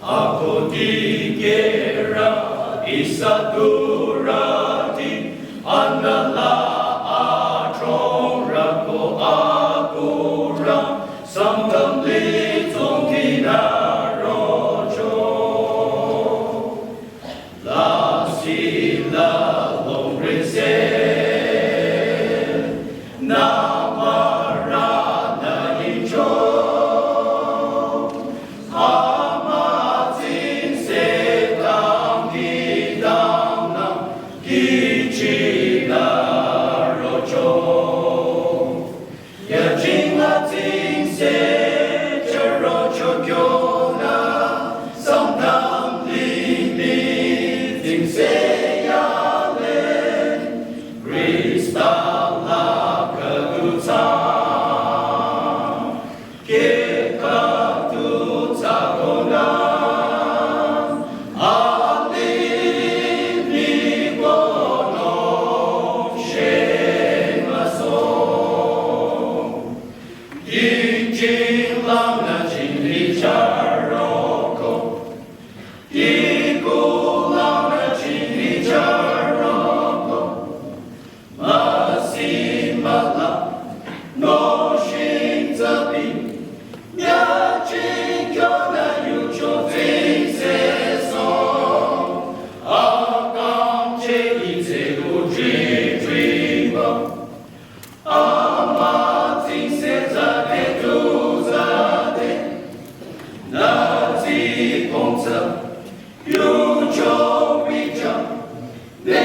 Aku dikira isaturati adalah atroraku akura Sangtam litong kinarojo La sila long rese Namarana injo Amatin setam kidam nam Kichina rojo Yajing lating se Cherocho kyona Sangtam limi Ting se yale Krista la kagutam Kekatutagona Alini bono shemaso Jing lam na jing li charoko Iku lam na jing li charoko Masimala no shinzabi Nya jing kyona yucho ting se song Akam che ite uji driba Amating se zade tu zade Nazi pongsa Yucho wicha Ne